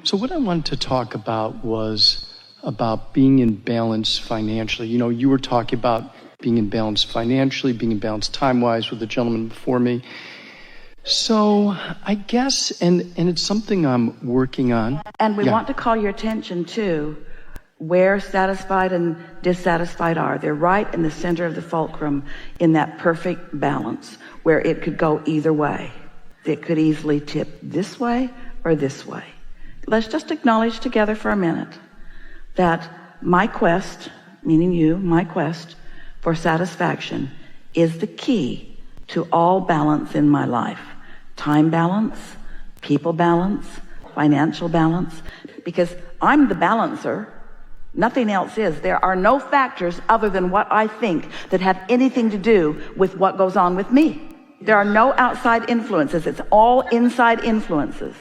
So what I wanted to talk about was about being in balance financially. You know, you were talking about being in balance financially, being in balance time-wise with the gentleman before me. So I guess, and it's something I'm working on. And we want to call your attention to where satisfied and dissatisfied are. They're right in the center of the fulcrum in that perfect balance where it could go either way. It could easily tip this way or this way. Let's just acknowledge together for a minute that my quest, meaning you, my quest for satisfaction is the key to all balance in my life. Time balance, people balance, financial balance, because I'm the balancer. Nothing else is. There are no factors other than what I think that have anything to do with what goes on with me. There are no outside influences. It's all inside influences.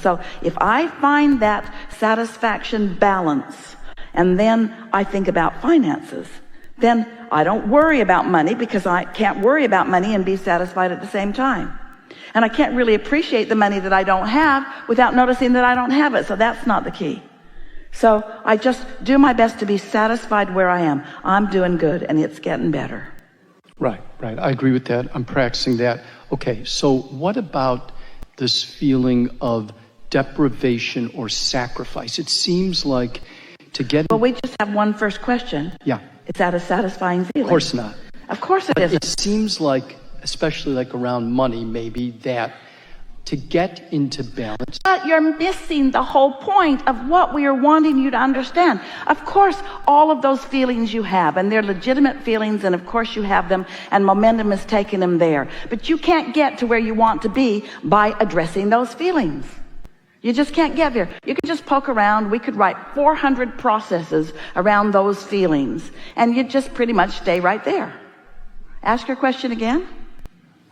So if I find that satisfaction balance, and then I think about finances, then I don't worry about money, because I can't worry about money and be satisfied at the same time. And I can't really appreciate the money that I don't have without noticing that I don't have it. So that's not the key. So I just do my best to be satisfied where I am. I'm doing good, and it's getting better. Right. I agree with that. I'm practicing that. Okay, so what about this feeling of deprivation or sacrifice? It seems like to get... Well, we just have one first question. Yeah. Is that a satisfying feeling? Of course not. Of course it isn't. It seems like, especially like around money, maybe, that to get into balance... But you're missing the whole point of what we are wanting you to understand. Of course, all of those feelings you have, and they're legitimate feelings, and of course you have them, and momentum is taking them there. But you can't get to where you want to be by addressing those feelings. You just can't get there. You can just poke around. We could write 400 processes around those feelings, and you'd just pretty much stay right there. Ask your question again.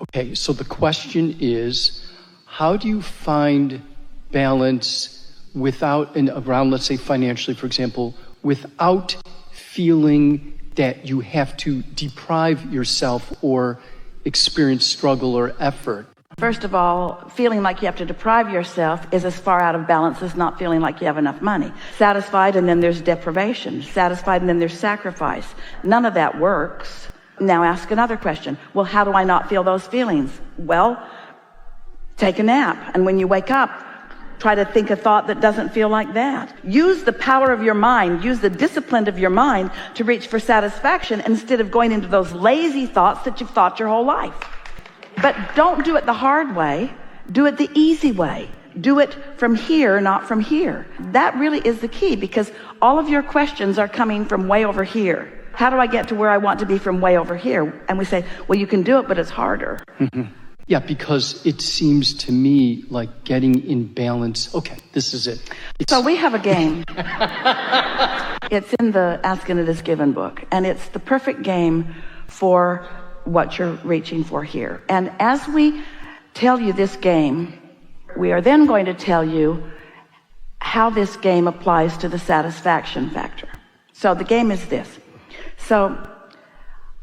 Okay, so the question is, how do you find balance without, and around, let's say financially, for example, without feeling that you have to deprive yourself or experience struggle or effort? First of all, feeling like you have to deprive yourself is as far out of balance as not feeling like you have enough money. Satisfied, and then there's deprivation. Satisfied, and then there's sacrifice. None of that works. Now ask another question. Well, how do I not feel those feelings? Well, take a nap, and when you wake up, try to think a thought that doesn't feel like that. Use the power of your mind, use the discipline of your mind to reach for satisfaction instead of going into those lazy thoughts that you've thought your whole life. But don't do it the hard way. Do it the easy way. Do it from here, not from here. That really is the key, because all of your questions are coming from way over here. How do I get to where I want to be from way over here? And we say, well, you can do it, but it's harder. Mm-hmm. Yeah, because it seems to me like getting in balance. Okay, this is it. So we have a game. It's in the Ask and It Is Given book, and it's the perfect game for what you're reaching for here. And as we tell you this game, we are then going to tell you how this game applies to the satisfaction factor. So the game is this. So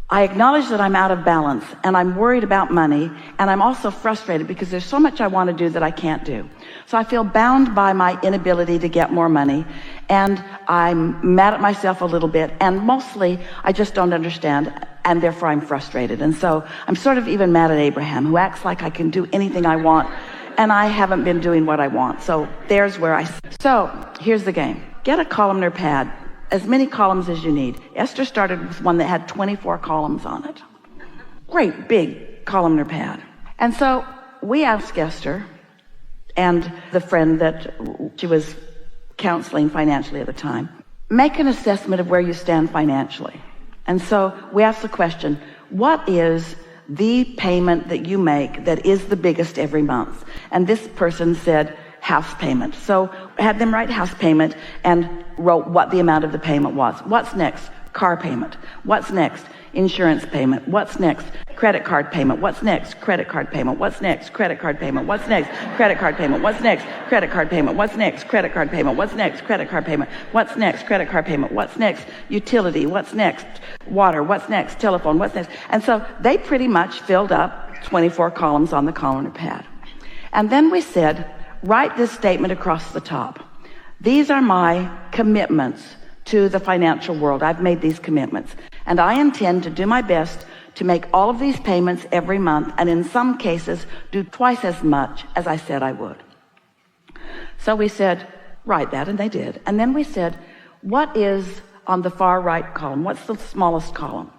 I acknowledge that I'm out of balance, and I'm worried about money, and I'm also frustrated because there's so much I want to do that I can't do. So I feel bound by my inability to get more money, and I'm mad at myself a little bit, and mostly I just don't understand, and therefore I'm frustrated. And so I'm sort of even mad at Abraham, who acts like I can do anything I want, and I haven't been doing what I want. So there's where So here's the game. Get a columnar pad. As many columns as you need. Esther started with one that had 24 columns on it. Great big columnar pad. And so we asked Esther and the friend that she was counseling financially at the time, make an assessment of where you stand financially. And so we asked the question, what is the payment that you make that is the biggest every month? And this person said, house payment. So had them write house payment and wrote what the amount of the payment was. What's next? Car payment. What's next? Insurance payment. What's next? Credit card payment. What's next? Credit card payment. What's next? Credit card payment. What's next? Credit card payment. What's next? Credit card payment. What's next? Credit card payment. What's next? Credit card payment. What's next? Credit card payment. What's next? Utility. What's next? Water. What's next? Telephone. What's next? And so they pretty much filled up 24 columns on the columnar pad. And then we said, write this statement across the top. These are my commitments to the financial world. I've made these commitments, and I intend to do my best to make all of these payments every month, and in some cases do twice as much as I said I would. So we said, write that, and they did. And then we said, what is on the far right column? What's the smallest column?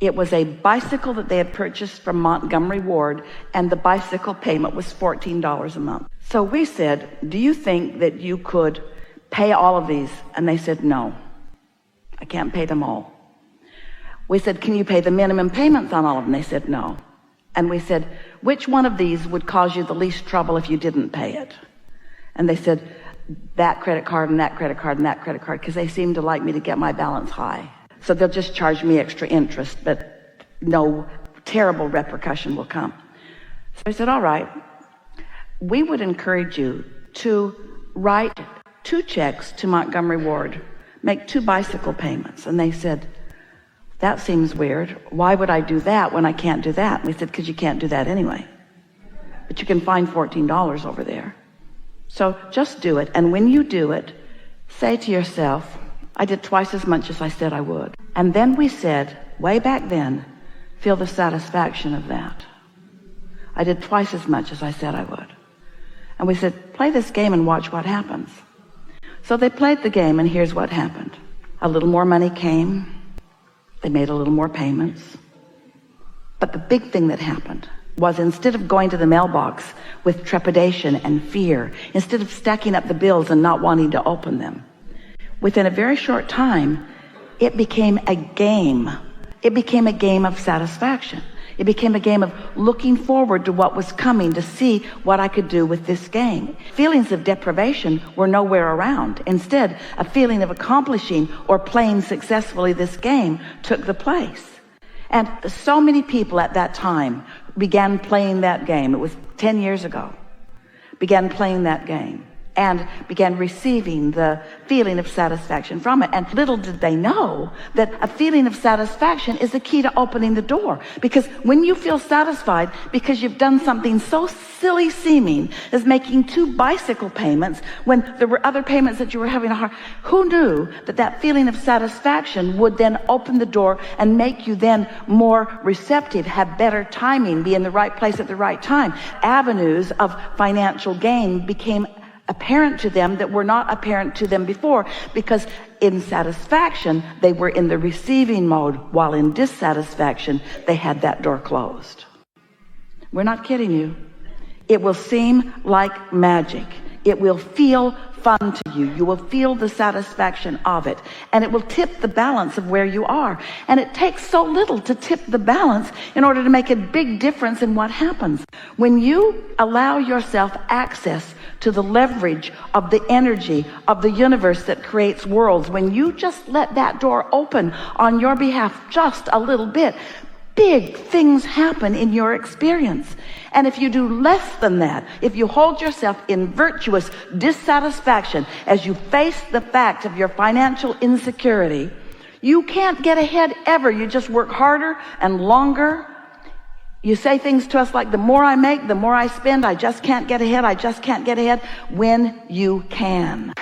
It was a bicycle that they had purchased from Montgomery Ward, and the bicycle payment was $14 a month. So we said, do you think that you could pay all of these? And they said, no, I can't pay them all. We said, can you pay the minimum payments on all of them? They said, no. And we said, which one of these would cause you the least trouble if you didn't pay it? And they said, that credit card and that credit card and that credit card, because they seem to like me to get my balance high. So they'll just charge me extra interest, but no terrible repercussion will come. So I said, all right, we would encourage you to write 2 checks to Montgomery Ward, make 2 bicycle payments. And they said, that seems weird. Why would I do that when I can't do that? And we said, because you can't do that anyway. But you can find $14 over there. So just do it. And when you do it, say to yourself, I did twice as much as I said I would. And then we said, way back then, feel the satisfaction of that. I did twice as much as I said I would. And we said, play this game and watch what happens. So they played the game, and here's what happened. A little more money came. They made a little more payments. But the big thing that happened was, instead of going to the mailbox with trepidation and fear, instead of stacking up the bills and not wanting to open them, within a very short time, it became a game. It became a game of satisfaction. It became a game of looking forward to what was coming, to see what I could do with this game. Feelings of deprivation were nowhere around. Instead, a feeling of accomplishing or playing successfully this game took the place. And so many people at that time began playing that game. It was 10 years ago. Began playing that game and began receiving the feeling of satisfaction from it. And little did they know that a feeling of satisfaction is the key to opening the door. Because when you feel satisfied because you've done something so silly seeming as making 2 bicycle payments when there were other payments that you were having a hard, who knew that that feeling of satisfaction would then open the door and make you then more receptive, have better timing, be in the right place at the right time. Avenues of financial gain became apparent to them that were not apparent to them before, because in satisfaction they were in the receiving mode, while in dissatisfaction they had that door closed. We're not kidding you. It will seem like magic. It will feel fun to you. You will feel the satisfaction of it, and it will tip the balance of where you are. And it takes so little to tip the balance in order to make a big difference in what happens. When you allow yourself access to the leverage of the energy of the universe that creates worlds, when you just let that door open on your behalf just a little bit, big things happen in your experience. And if you do less than that, if you hold yourself in virtuous dissatisfaction as you face the fact of your financial insecurity, you can't get ahead ever. You just work harder and longer. You say things to us like, the more I make, the more I spend. I just can't get ahead. I just can't get ahead. When you can.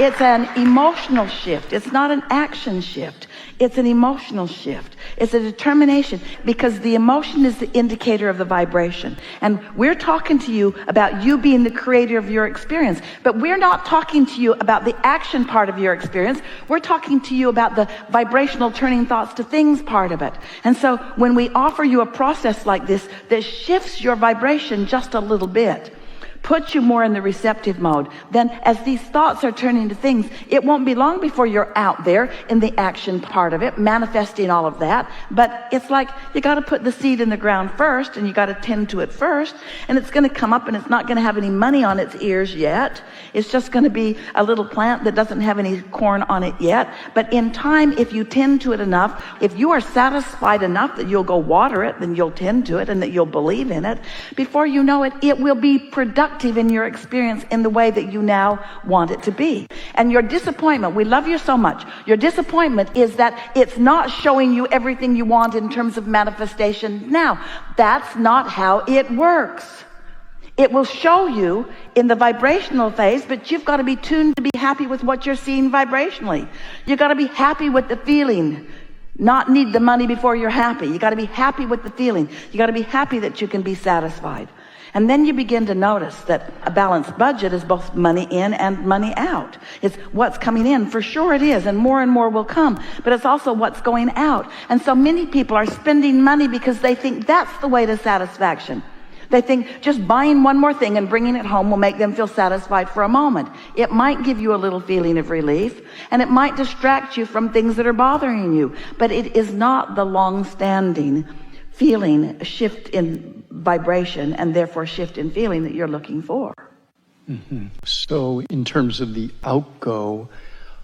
It's an emotional shift. It's not an action shift. It's an emotional shift. It's a determination, because the emotion is the indicator of the vibration. And we're talking to you about you being the creator of your experience, but we're not talking to you about the action part of your experience. We're talking to you about the vibrational turning thoughts to things part of it. And so when we offer you a process like this that shifts your vibration just a little bit, puts you more in the receptive mode, then as these thoughts are turning to things, it won't be long before you're out there in the action part of it, manifesting all of that. But it's like you got to put the seed in the ground first, and you got to tend to it first, and it's going to come up, and it's not going to have any money on its ears yet. It's just going to be a little plant that doesn't have any corn on it yet. But in time, if you tend to it enough, if you are satisfied enough that you'll go water it, then you'll tend to it and that you'll believe in it. Before you know it, it will be productive in your experience in the way that you now want it to be. And your disappointment, we love you so much. Your disappointment is that it's not showing you everything you want in terms of manifestation now. That's not how it works. It will show you in the vibrational phase, but you've got to be tuned to be happy with what you're seeing vibrationally. You've got to be happy with the feeling, not need the money before you're happy. You got to be happy with the feeling. You got to be happy that you can be satisfied. And then you begin to notice that a balanced budget is both money in and money out. It's what's coming in, for sure it is, and more will come, but it's also what's going out. And so many people are spending money because they think that's the way to satisfaction. They think just buying one more thing and bringing it home will make them feel satisfied for a moment. It might give you a little feeling of relief, and it might distract you from things that are bothering you, but it is not the long-standing feeling, a shift in vibration, and therefore shift in feeling that you're looking for. Mm-hmm. So in terms of the outgo,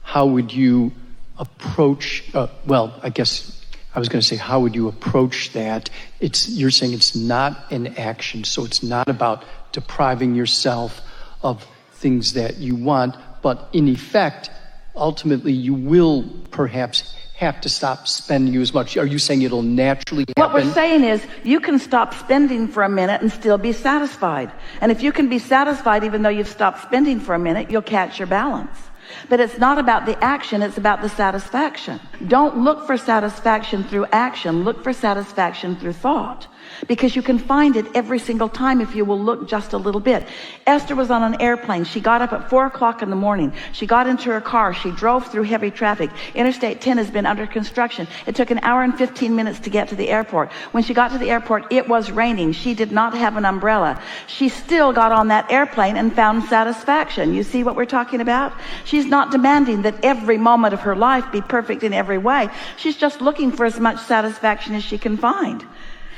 how would you approach, I guess I was going to say, how would you approach that? You're saying it's not an action, so it's not about depriving yourself of things that you want, but in effect, ultimately you will perhaps have to stop spending as much. Are you saying it'll naturally happen? What we're saying is you can stop spending for a minute and still be satisfied. And if you can be satisfied even though you've stopped spending for a minute, you'll catch your balance. But it's not about the action, it's about the satisfaction. Don't look for satisfaction through action, look for satisfaction through thought. Because you can find it every single time if you will look just a little bit. Esther was on an airplane. She got up at 4 o'clock in the morning. She got into her car. She drove through heavy traffic. Interstate 10 has been under construction. It took an hour and 15 minutes to get to the airport. When she got to the airport, it was raining. She did not have an umbrella. She still got on that airplane and found satisfaction. You see what we're talking about? She's not demanding that every moment of her life be perfect in every way. She's just looking for as much satisfaction as she can find.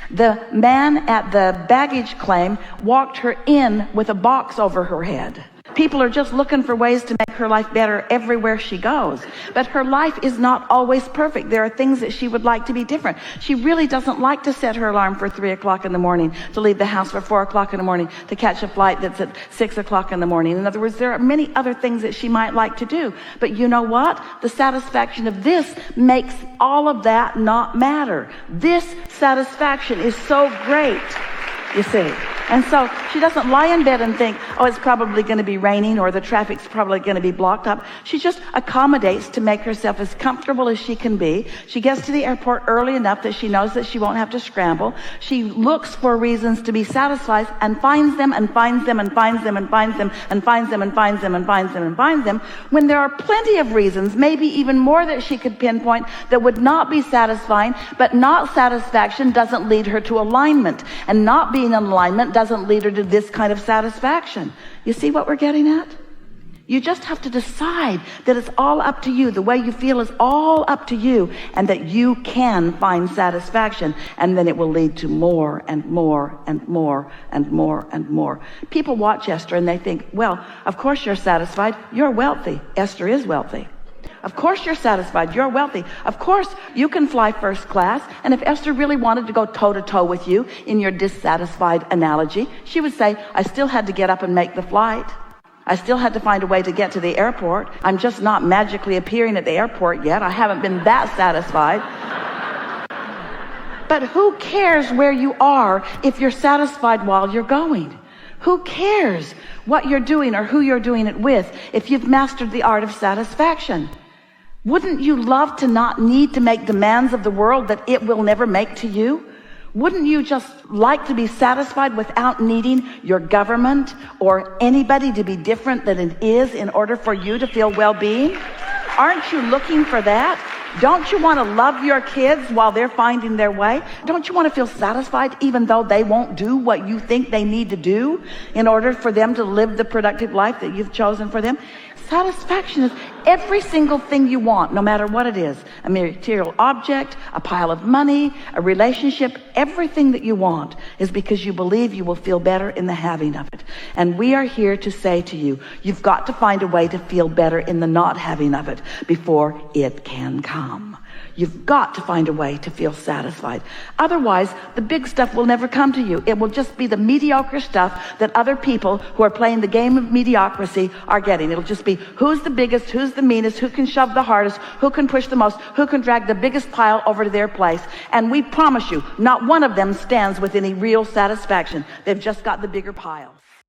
The man at the baggage claim walked her in with a box over her head. People are just looking for ways to make her life better everywhere she goes. But her life is not always perfect. There are things that she would like to be different. She really doesn't like to set her alarm for 3 o'clock in the morning, to leave the house for 4 o'clock in the morning, to catch a flight that's at 6 o'clock in the morning. In other words, there are many other things that she might like to do. But you know what? The satisfaction of this makes all of that not matter. This satisfaction is so great, you see. And so she doesn't lie in bed and think, oh, it's probably going to be raining or the traffic's probably going to be blocked up. She just accommodates to make herself as comfortable as she can be. She gets to the airport early enough that she knows that she won't have to scramble. She looks for reasons to be satisfied and finds them and finds them and finds them and finds them and finds them and finds them and finds them and finds them, when there are plenty of reasons, maybe even more that she could pinpoint, that would not be satisfying. But not satisfaction doesn't lead her to alignment, and not being in alignment doesn't lead her to this kind of satisfaction. You see what we're getting at? You just have to decide that it's all up to you. The way you feel is all up to you, and that you can find satisfaction, and then it will lead to more and more and more and more and more. People watch Esther and they think, well, of course you're satisfied. You're wealthy. Esther is wealthy. Of course you're satisfied. You're wealthy. Of course you can fly first class. And if Esther really wanted to go toe-to-toe with you in your dissatisfied analogy, she would say, I still had to get up and make the flight. I still had to find a way to get to the airport. I'm just not magically appearing at the airport yet. I haven't been that satisfied. But who cares where you are if you're satisfied while you're going? Who cares what you're doing or who you're doing it with if you've mastered the art of satisfaction? Wouldn't you love to not need to make demands of the world that it will never make to you? Wouldn't you just like to be satisfied without needing your government or anybody to be different than it is in order for you to feel well-being? Aren't you looking for that? Don't you want to love your kids while they're finding their way? Don't you want to feel satisfied even though they won't do what you think they need to do in order for them to live the productive life that you've chosen for them? Satisfaction is every single thing you want, no matter what it is. A material object, a pile of money, a relationship, everything that you want is because you believe you will feel better in the having of it. And we are here to say to you, you've got to find a way to feel better in the not having of it before it can come. You've got to find a way to feel satisfied. Otherwise, the big stuff will never come to you. It will just be the mediocre stuff that other people who are playing the game of mediocrity are getting. It'll just be who's the biggest, who's the meanest, who can shove the hardest, who can push the most, who can drag the biggest pile over to their place. And we promise you, not one of them stands with any real satisfaction. They've just got the bigger pile.